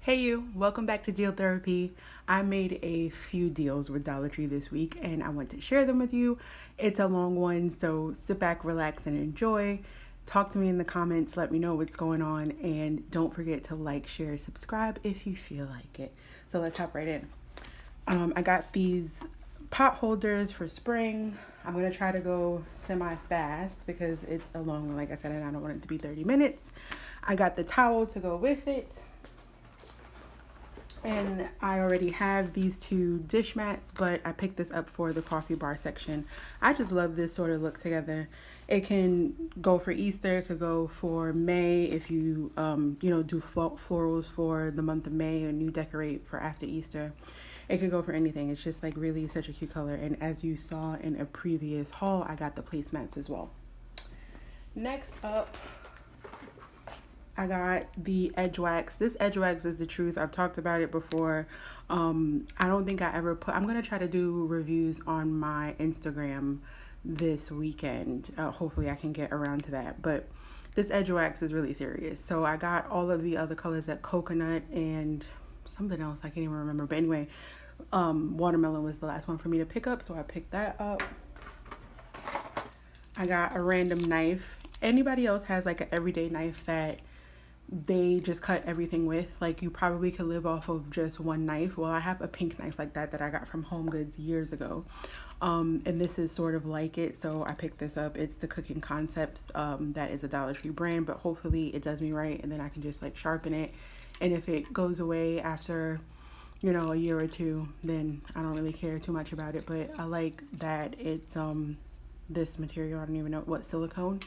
Hey you, welcome back to Deal Therapy. I made a few deals with Dollar Tree this week and I want to share them with you. It's a long one, so sit back, relax, and enjoy. Talk to me in the comments, let me know what's going on, and don't forget to like, share, subscribe if you feel like it. So let's hop right in. I got these pot holders for spring. I'm gonna try to go semi-fast because it's a long one, like I said, and I don't want it to be 30 minutes. I got the towel to go with it. And I already have these two dish mats, but I picked this up for the coffee bar section. I just love this sort of look together. It can go for Easter, it could go for May if you, do florals for the month of May and you decorate for after Easter. It could go for anything. It's just like really such a cute color. And as you saw in a previous haul, I got the placemats as well. Next up, I got the edge wax. This edge wax is the truth. I've talked about it before. I don't think I ever I'm going to try to do reviews on my Instagram this weekend. Hopefully I can get around to that. But this edge wax is really serious. So I got all of the other colors at coconut and something else. I can't even remember. But anyway, watermelon was the last one for me to pick up. So I picked that up. I got a random knife. Anybody else has like an everyday knife that they just cut everything with? Like, you probably could live off of just one knife. Well, I have a pink knife like that I got from Home Goods years ago, and this is sort of like it, so I picked this up. It's the Cooking Concepts. That is a Dollar Tree brand, but hopefully it does me right and then I can just like sharpen it, and if it goes away after a year or two, then I don't really care too much about it. But I like that it's this material. I don't even know what, silicone,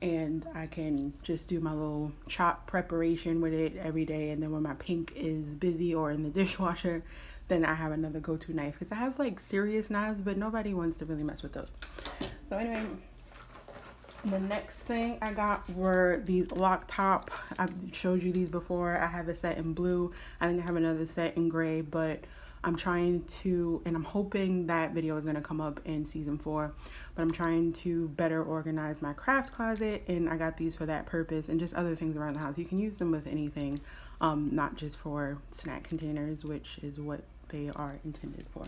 and I can just do my little chop preparation with it every day. And then when my pink is busy or in the dishwasher, then I have another go-to knife, because I have like serious knives, but nobody wants to really mess with those. So anyway, the next thing I got were these lock top. I've showed you these before. I have a set in blue. I think I have another set in gray, but I'm trying to, and I'm hoping that video is going to come up in season 4, but I'm trying to better organize my craft closet, and I got these for that purpose, and just other things around the house. You can use them with anything, not just for snack containers, which is what they are intended for.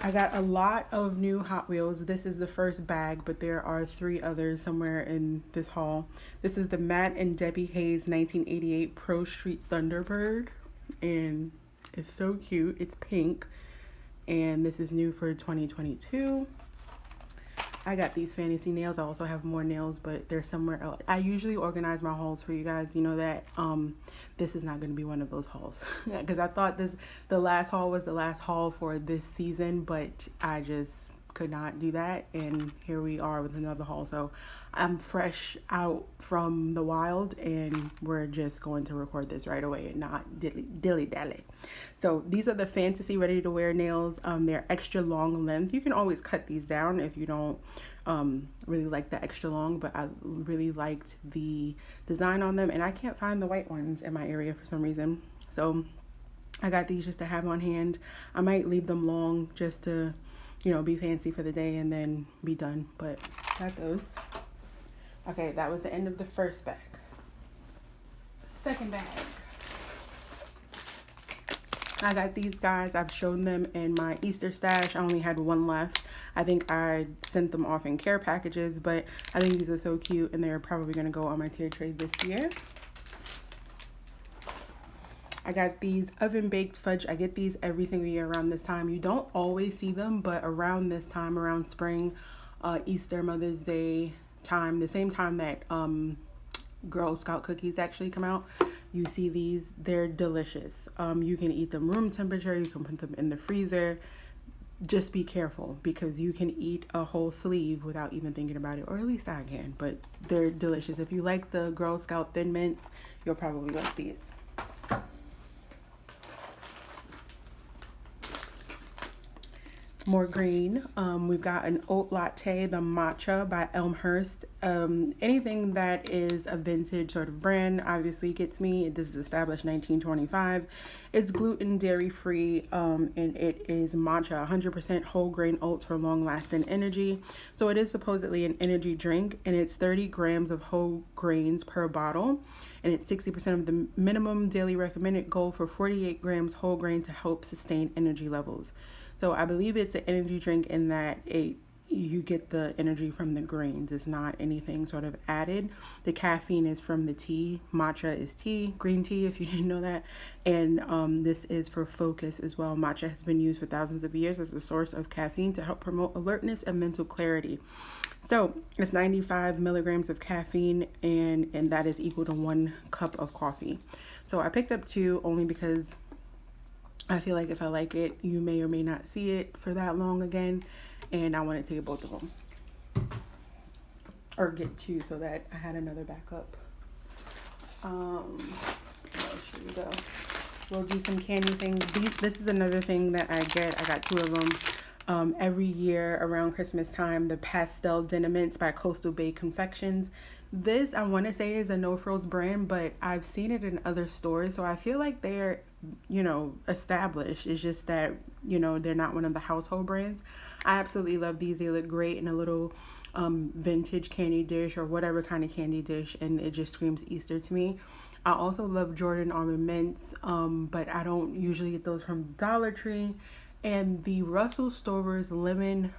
I got a lot of new Hot Wheels. This is the first bag, but there are 3 others somewhere in this haul. This is the Matt and Debbie Hayes 1988 Pro Street Thunderbird, and it's so cute. It's pink, and this is new for 2022. I got these fantasy nails. I also have more nails, but they're somewhere else. I usually organize my hauls for you guys. You know that this is not going to be one of those hauls, because I thought the last haul was the last haul for this season, but I just could not do that, and here we are with another haul. So I'm fresh out from the wild, and we're just going to record this right away and not dilly dally. So these are the fantasy ready to wear nails. They're extra long length. You can always cut these down if you don't really like the extra long, but I really liked the design on them, and I can't find the white ones in my area for some reason. So I got these just to have on hand. I might leave them long just to be fancy for the day and then be done, but got those. Okay, that was the end of the first bag. Second bag. I got these guys. I've shown them in my Easter stash. I only had one left. I think I sent them off in care packages, but I think these are so cute, and they're probably going to go on my tier trade this year. I got these oven baked fudge. I get these every single year around this time. You don't always see them, but around this time, around spring, Easter, Mother's Day time, the same time that Girl Scout cookies actually come out, you see these. They're delicious. You can eat them room temperature. You can put them in the freezer. Just be careful, because you can eat a whole sleeve without even thinking about it, or at least I can, but they're delicious. If you like the Girl Scout Thin Mints, you'll probably like these. More green. We've got an oat latte, the matcha by Elmhurst. Anything that is a vintage sort of brand obviously gets me. This is established 1925. It's gluten, dairy free, and it is matcha, 100% whole grain oats for long lasting energy. So it is supposedly an energy drink, and it's 30 grams of whole grains per bottle, and it's 60% of the minimum daily recommended goal for 48 grams whole grain to help sustain energy levels. So I believe it's an energy drink in that you get the energy from the grains. It's not anything sort of added. The caffeine is from the tea. Matcha is tea, green tea, if you didn't know that. And this is for focus as well. Matcha has been used for thousands of years as a source of caffeine to help promote alertness and mental clarity. So it's 95 milligrams of caffeine, and that is equal to 1 cup of coffee. So I picked up 2 only because I feel like if I like it, you may or may not see it for that long again, and I wanted to get both of them, or get 2 so that I had another backup. Here we go. We'll do some candy things. This is another thing that I get. I got 2 of them. Every year around Christmas time, the pastel dinner mints by Coastal Bay Confections. This, I want to say, is a No Frills brand, but I've seen it in other stores, so I feel like they're, established. It's just that, they're not one of the household brands. I absolutely love these. They look great in a little vintage candy dish or whatever kind of candy dish, and it just screams Easter to me. I also love Jordan Almond Mints, but I don't usually get those from Dollar Tree. And the Russell Stover's lemon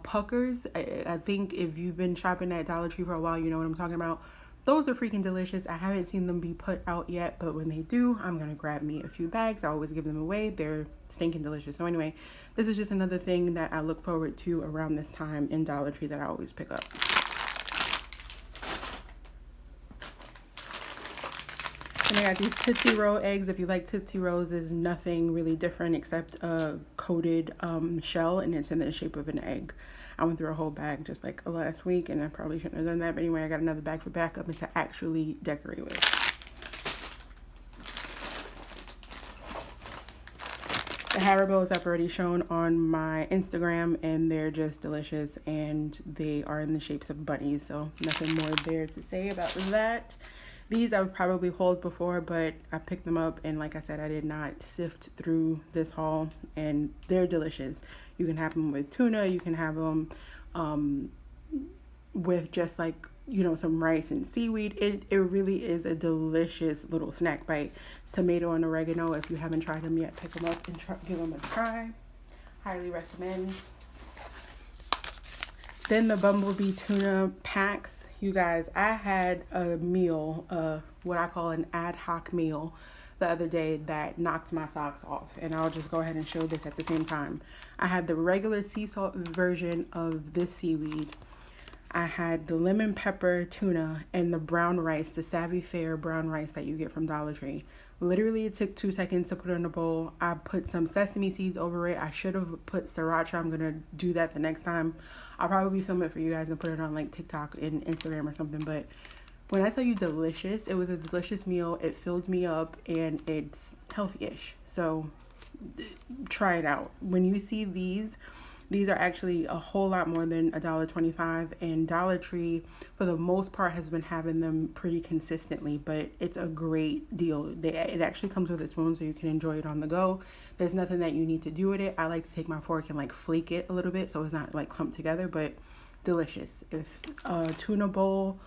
puckers, I think if you've been shopping at Dollar Tree for a while, you know what I'm talking about. Those are freaking delicious. I haven't seen them be put out yet, but when they do, I'm gonna grab me a few bags. I always give them away. They're stinking delicious. So anyway, this is just another thing that I look forward to around this time in Dollar Tree that I always pick up. And I got these Tootsie Roll eggs. If you like Tootsie Rolls, there's nothing really different except a coated shell, and it's in the shape of an egg. I went through a whole bag just like last week, and I probably shouldn't have done that. But anyway, I got another bag for backup and to actually decorate with. The Haribos I've already shown on my Instagram, and they're just delicious, and they are in the shapes of bunnies, so nothing more there to say about that. These I've probably hauled before, but I picked them up, and like I said, I did not sift through this haul, and they're delicious. You can have them with tuna, you can have them with just like, some rice and seaweed. It really is a delicious little snack bite. It's tomato and oregano. If you haven't tried them yet, pick them up and give them a try. Highly recommend. Then the Bumblebee tuna packs. You guys, I had a meal, what I call an ad hoc meal, the other day that knocked my socks off. And I'll just go ahead and show this at the same time. I had the regular sea salt version of this seaweed. I had the lemon pepper tuna and the brown rice, the Savvy Fare brown rice that you get from Dollar Tree. Literally, it took 2 seconds to put in a bowl. I put some sesame seeds over it. I should have put sriracha. I'm going to do that the next time. I'll probably film it for you guys and put it on like TikTok and Instagram or something. But when I tell you delicious, it was a delicious meal. It filled me up, and it's healthy-ish. So try it out. When you see these are actually a whole lot more than $1.25, and Dollar Tree for the most part has been having them pretty consistently, but it's a great deal. It actually comes with a spoon, so you can enjoy it on the go. There's nothing that you need to do with it. I like to take my fork and like flake it a little bit so it's not like clumped together, but delicious. If a tuna bowl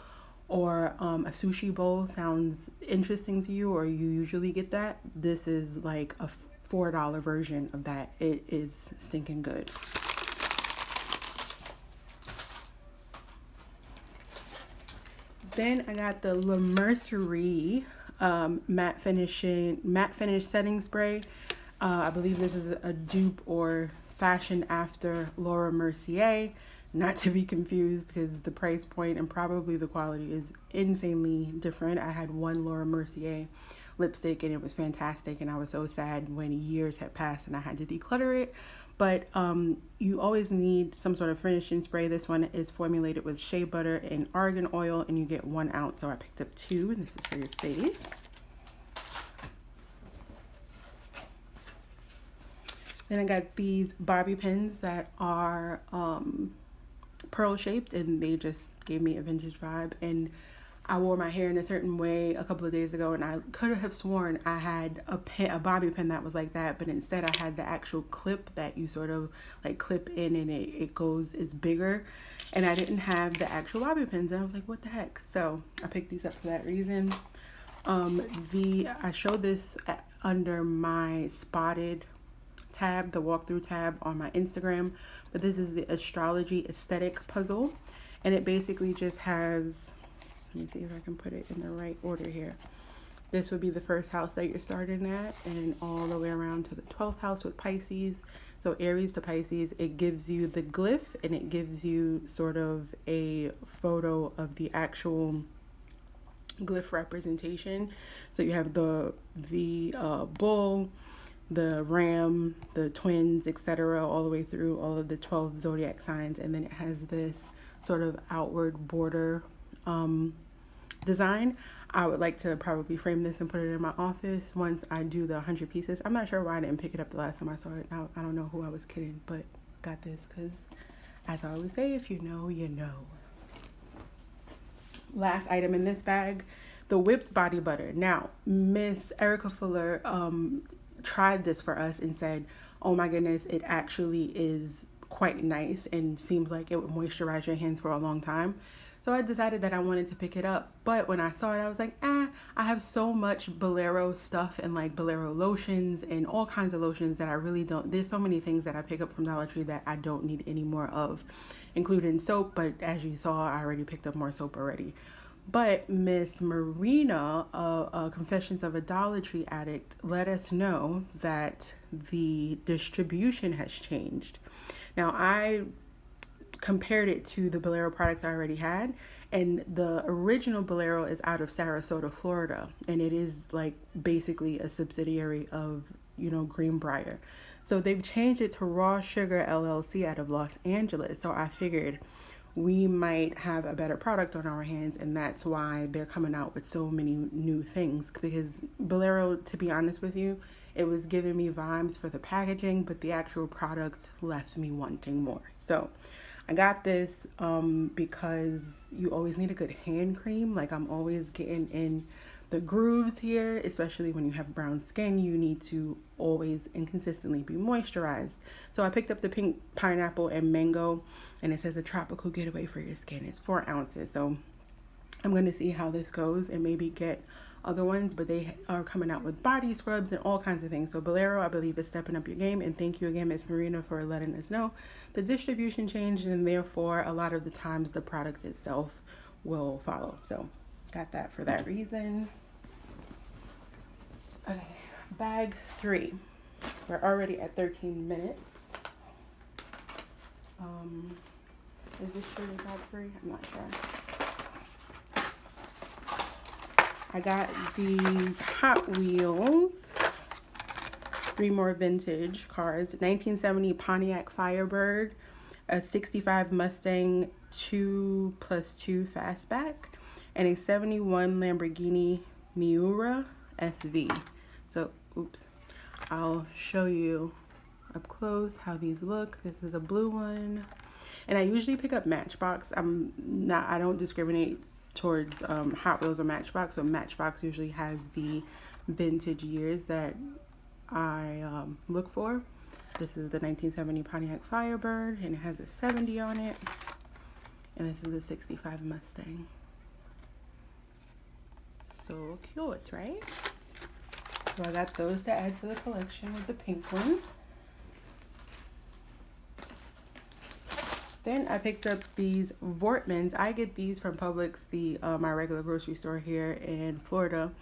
or a sushi bowl sounds interesting to you, or you usually get that, this is like a $4 version of that. It is stinking good. Then I got the La Mercerie matte finish setting spray. I believe this is a dupe or fashion after Laura Mercier, not to be confused because the price point and probably the quality is insanely different. I had one Laura Mercier lipstick and it was fantastic, and I was so sad when years had passed and I had to declutter it. But you always need some sort of finishing spray. This one is formulated with shea butter and argan oil, and you get 1 ounce. So I picked up 2, and this is for your face. Then I got these bobby pins that are pearl shaped, and they just gave me a vintage vibe. And I wore my hair in a certain way a couple of days ago, and I could have sworn I had a bobby pin that was like that, but instead I had the actual clip that you sort of like clip in, and it's bigger, and I didn't have the actual bobby pins, and I was like, what the heck? So I picked these up for that reason. I showed this under my spotted tab, the walkthrough tab on my Instagram, but this is the astrology aesthetic puzzle, and it basically just has, let me see if I can put it in the right order here. This would be the first house that you're starting at, and all the way around to the 12th house with Pisces. So Aries to Pisces, it gives you the glyph, and it gives you sort of a photo of the actual glyph representation. So you have the bull, the ram, the twins, etc., all the way through all of the 12 zodiac signs, and then it has this sort of outward border design. I would like to probably frame this and put it in my office once I do the 100 pieces. I'm not sure why I didn't pick it up the last time I saw it. I don't know who I was kidding, but got this because, as I always say, if you know, you know. Last item in this bag, the whipped body butter. Now, Miss Erica Fuller tried this for us and said, oh my goodness, it actually is quite nice and seems like it would moisturize your hands for a long time. So I decided that I wanted to pick it up, but when I saw it, I was like, I have so much Bolero stuff and like Bolero lotions and all kinds of lotions that I really don't, there's so many things that I pick up from Dollar Tree that I don't need any more of, including soap, but as you saw, I already picked up more soap already. But Miss Marina, Confessions of a Dollar Tree Addict, let us know that the distribution has changed. Now, I compared it to the Bolero products I already had, and the original Bolero is out of Sarasota, Florida, and it is like basically a subsidiary of, Greenbrier. So they've changed it to Raw Sugar LLC out of Los Angeles. So I figured we might have a better product on our hands, and that's why they're coming out with so many new things, because Bolero, to be honest with you, it was giving me vibes for the packaging, but the actual product left me wanting more. So I got this because you always need a good hand cream. Like, I'm always getting in the grooves here, especially when you have brown skin. You need to always and consistently be moisturized. So I picked up the pink pineapple and mango, and it says a tropical getaway for your skin. It's 4 ounces. So I'm going to see how this goes and maybe get other ones, but they are coming out with body scrubs and all kinds of things. So Bolero, I believe, is stepping up your game, and thank you again, Miss Marina, for letting us know the distribution changed, and therefore a lot of the times the product itself will follow. So got that for that reason. Okay, bag 3. We're already at 13 minutes. Is this sugar bag 3? I'm not sure. I got these Hot Wheels, 3 more vintage cars. 1970 Pontiac Firebird, a 65 Mustang 2+2 fastback, and a 71 Lamborghini Miura SV. So, I'll show you up close how these look. This is a blue one, and I usually pick up Matchbox. I don't discriminate towards Hot Wheels or Matchbox. So Matchbox usually has the vintage years that I look for. This is the 1970 Pontiac Firebird, and it has a 70 on it, and this is the 65 Mustang. So cute, right? So I got those to add to the collection with the pink ones. Then I picked up these Vortmans. I get these from Publix, my regular grocery store here in Florida.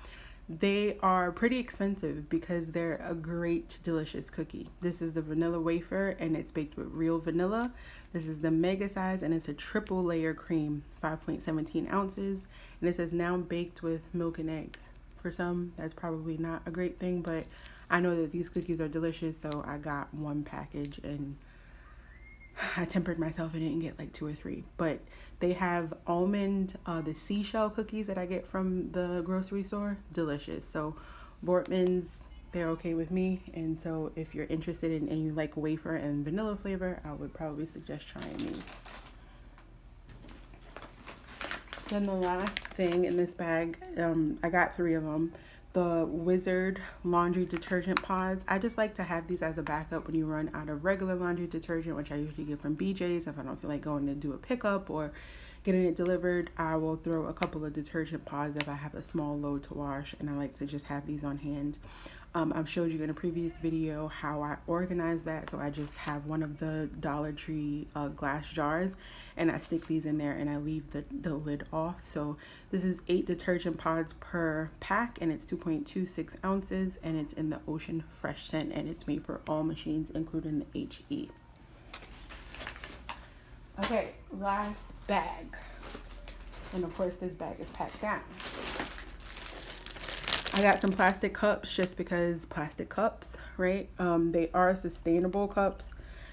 They are pretty expensive because they're a great, delicious cookie. This is the vanilla wafer, and it's baked with real vanilla. This is the mega size, and it's a triple layer cream, 5.17 ounces. And it says now baked with milk and eggs. For some, that's probably not a great thing, but I know that these cookies are delicious, so I got 1 package, and I tempered myself and didn't get like 2 or 3. But they have almond, the seashell cookies that I get from the grocery store, delicious. So Vortmans, they're okay with me. And so if you're interested in any like wafer and vanilla flavor, I would probably suggest trying these. Then the last thing in this bag, I got 3 of them. The Wizard laundry detergent pods. I just like to have these as a backup when you run out of regular laundry detergent, which I usually get from BJ's. If I don't feel like going to do a pickup or getting it delivered, I will throw a couple of detergent pods if I have a small load to wash, and I like to just have these on hand. I've showed you in a previous video how I organize that. So I just have one of the Dollar Tree glass jars, and I stick these in there and I leave the lid off. So this is 8 detergent pods per pack, and it's 2.26 ounces, and it's in the Ocean Fresh scent, and it's made for all machines, including the HE. Okay, last bag. And of course this bag is packed down. I got some plastic cups just because plastic cups, right? They are sustainable cups.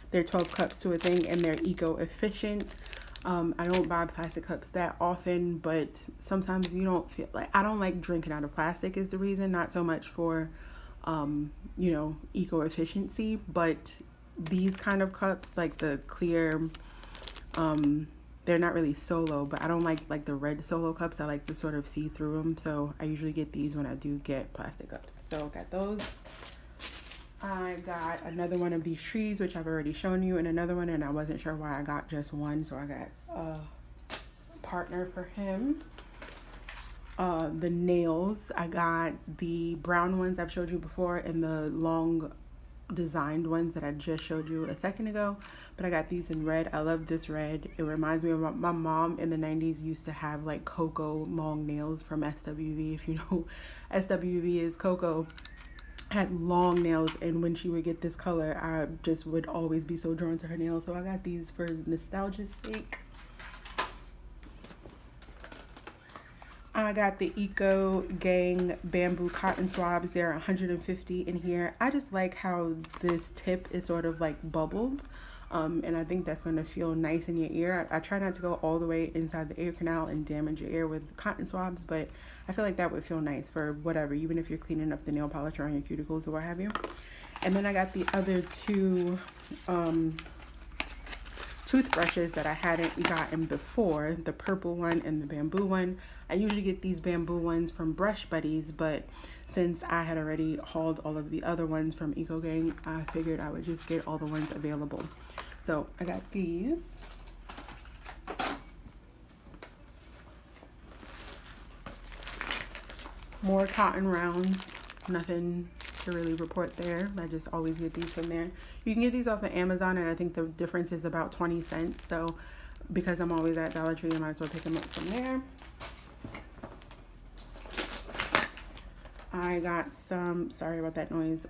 They're 12 cups to a thing, and they're eco-efficient. I don't buy plastic cups that often, but sometimes you don't feel like, I don't like drinking out of plastic is the reason, not so much for, you know, eco-efficiency, but these kind of cups, like the clear, they're not really Solo, but I don't like the red Solo cups. I like to sort of see through them. So I usually get these when I do get plastic cups. So I got those. I got another one of these trees, which I've already shown you, and another one, and I wasn't sure why I got just one. So I got a partner for him. The nails, I got the brown ones I've showed you before, and the long designed ones that I just showed you a second ago, but I got these in red. I love this red. It reminds me of my mom in the 90s used to have like Coco long nails from SWV. If you know, SWV is Coco, had long nails, and when she would get this color, I just would always be so drawn to her nails. So I got these for nostalgia's sake. I got the Eco Gang bamboo cotton swabs. They're 150 in here. I just like how this tip is sort of like bubbled. And I think that's going to feel nice in your ear. I try not to go all the way inside the ear canal and damage your ear with cotton swabs, but I feel like that would feel nice for whatever, even if you're cleaning up the nail polish or on your cuticles or what have you. And then I got the other 2 toothbrushes that I hadn't gotten before, the purple one and the bamboo one. I usually get these bamboo ones from Brush Buddies, but since I had already hauled all of the other ones from Eco Gang, I figured I would just get all the ones available. So I got these. More cotton rounds, nothing to really report there. I just always get these from there. You can get these off of Amazon, and I think the difference is about 20 cents. So because I'm always at Dollar Tree, I might as well pick them up from there. I got some, sorry about that noise,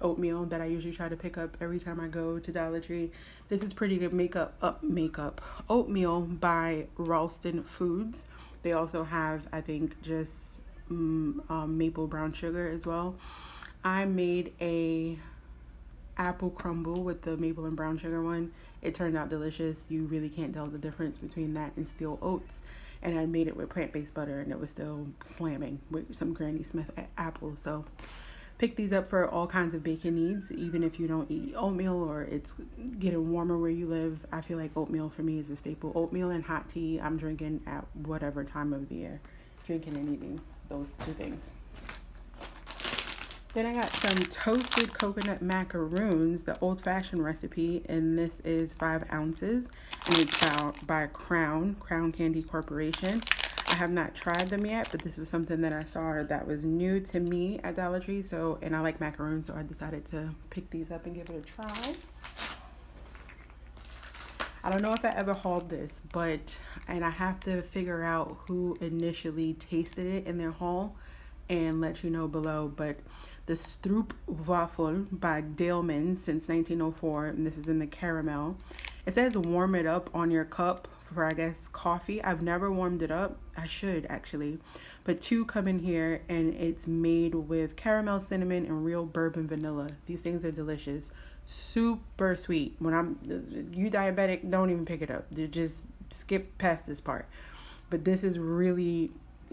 oatmeal that I usually try to pick up every time I go to Dollar Tree. This is pretty good oatmeal by Ralston Foods. They also have, I think, just maple brown sugar as well. I made a apple crumble with the maple and brown sugar one. It turned out delicious. You really can't tell the difference between that and steel oats. And I made it with plant-based butter, and it was still slamming with some Granny Smith apples. So pick these up for all kinds of baking needs, even if you don't eat oatmeal or it's getting warmer where you live. I feel like oatmeal for me is a staple. Oatmeal and hot tea I'm drinking at whatever time of the year. Drinking and eating those 2 things. Then I got some toasted coconut macaroons, the old-fashioned recipe, and this is 5 ounces, and it's by Crown Candy Corporation. I have not tried them yet, but this was something that I saw that was new to me at Dollar Tree, and I like macaroons, so I decided to pick these up and give it a try. I don't know if I ever hauled this, and I have to figure out who initially tasted it in their haul and let you know below, but the Stroopwafel by Daleman since 1904, and this is in the caramel. It says warm it up on your cup for, I guess, coffee. I've never warmed it up. I should actually, but 2 come in here, and it's made with caramel, cinnamon, and real bourbon vanilla. These things are delicious, super sweet. When you diabetic, don't even pick it up. Just skip past this part. But this is really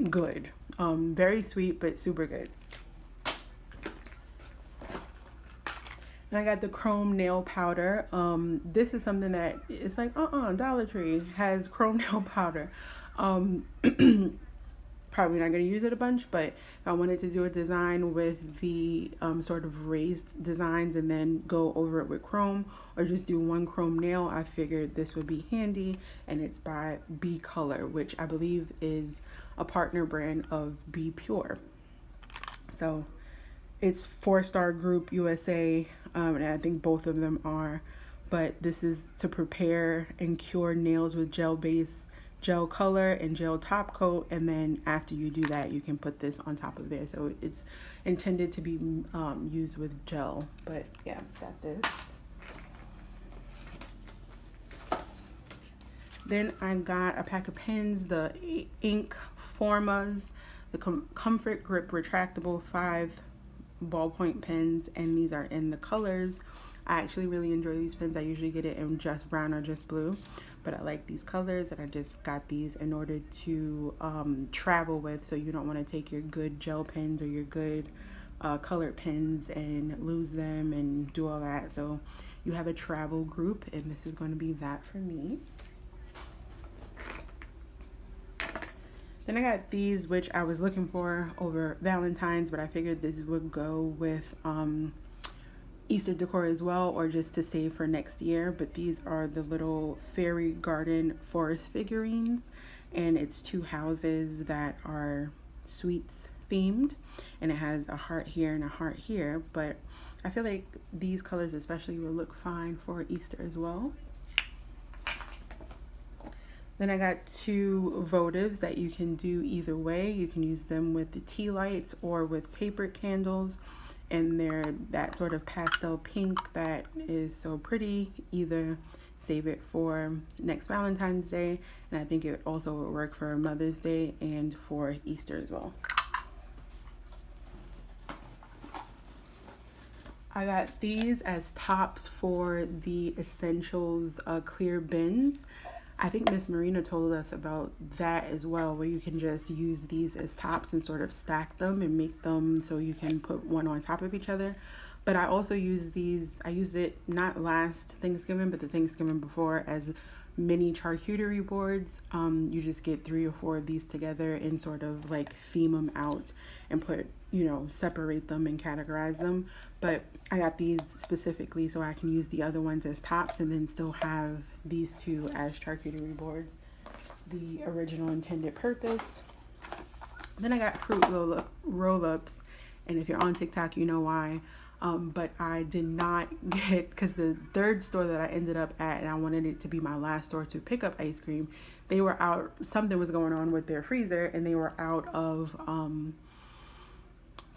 good. Very sweet, but super good. And I got the chrome nail powder. This is something that it's like, Dollar Tree has chrome nail powder. Um, Probably not going to use it a bunch, but if I wanted to do a design with the sort of raised designs and then go over it with chrome, or just do one chrome nail, I figured this would be handy. And it's by Be Color, which I believe is a partner brand of Be Pure. So it's 4-star group USA, and I think both of them are. But this is to prepare and cure nails with gel base, gel color, and gel top coat. And then after you do that, you can put this on top of there. So it's intended to be used with gel. But yeah, got this. Then I got a pack of pens, the ink Formas, the Comfort Grip retractable 5 ballpoint pens, and these are in the colors. I actually really enjoy these pens. I usually get it in just brown or just blue, but I like these colors, and I just got these in order to travel with. So you don't want to take your good gel pens or your good colored pens and lose them and do all that. So you have a travel group, and this is going to be that for me. Then I got these, which I was looking for over Valentine's, but I figured this would go with Easter decor as well, or just to save for next year. But these are the little fairy garden forest figurines, and it's 2 houses that are sweets themed, and it has a heart here and a heart here. But I feel like these colors especially will look fine for Easter as well. Then I got 2 votives that you can do either way. You can use them with the tea lights or with tapered candles. And they're that sort of pastel pink that is so pretty. Either save it for next Valentine's Day, and I think it also would work for Mother's Day and for Easter as well. I got these as tops for the Essentials clear bins. I think Miss Marina told us about that as well, where you can just use these as tops and sort of stack them and make them so you can put one on top of each other. But I also use these, I used it not last Thanksgiving, but the Thanksgiving before, as mini charcuterie boards. You just get 3 or 4 of these together and sort of like theme them out and put, separate them and categorize them. But I got these specifically so I can use the other ones as tops and then still have these 2 as charcuterie boards, the original intended purpose. Then I got fruit roll-ups, and if you're on TikTok, you know why. But I did not get, because the 3rd store that I ended up at, and I wanted it to be my last store to pick up ice cream, they were out, something was going on with their freezer, and they were out of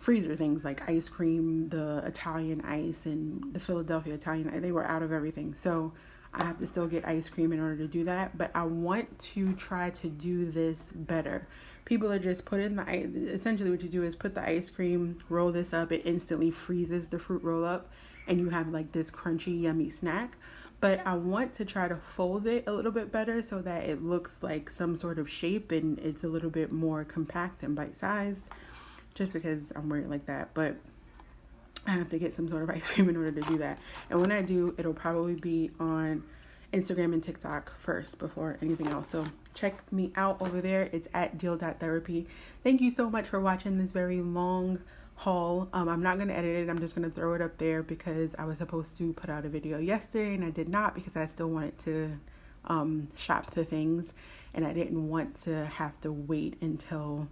freezer things like ice cream, the Italian ice, and the Philadelphia Italian ice. They were out of everything. So I have to still get ice cream in order to do that. But I want to try to do this better. People are just put in the ice. Essentially what you do is put the ice cream, roll this up, it instantly freezes the fruit roll up, and you have like this crunchy, yummy snack. But I want to try to fold it a little bit better so that it looks like some sort of shape and it's a little bit more compact and bite-sized, just because I'm weird like that. But I have to get some sort of ice cream in order to do that. And when I do, it'll probably be on Instagram and TikTok first before anything else. So check me out over there. It's at deal.therapy. Thank you so much for watching this very long haul. I'm not going to edit it. I'm just going to throw it up there because I was supposed to put out a video yesterday and I did not, because I still wanted to shop the things, and I didn't want to have to wait until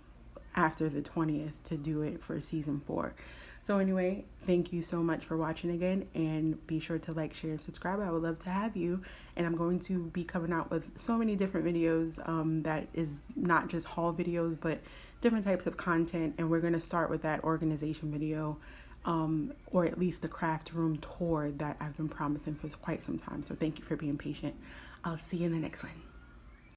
after the 20th to do it for season 4. So anyway, thank you so much for watching again, and be sure to like, share, and subscribe. I would love to have you. And I'm going to be coming out with so many different videos that is not just haul videos, but different types of content. And we're going to start with that organization video, or at least the craft room tour that I've been promising for quite some time. So thank you for being patient. I'll see you in the next one.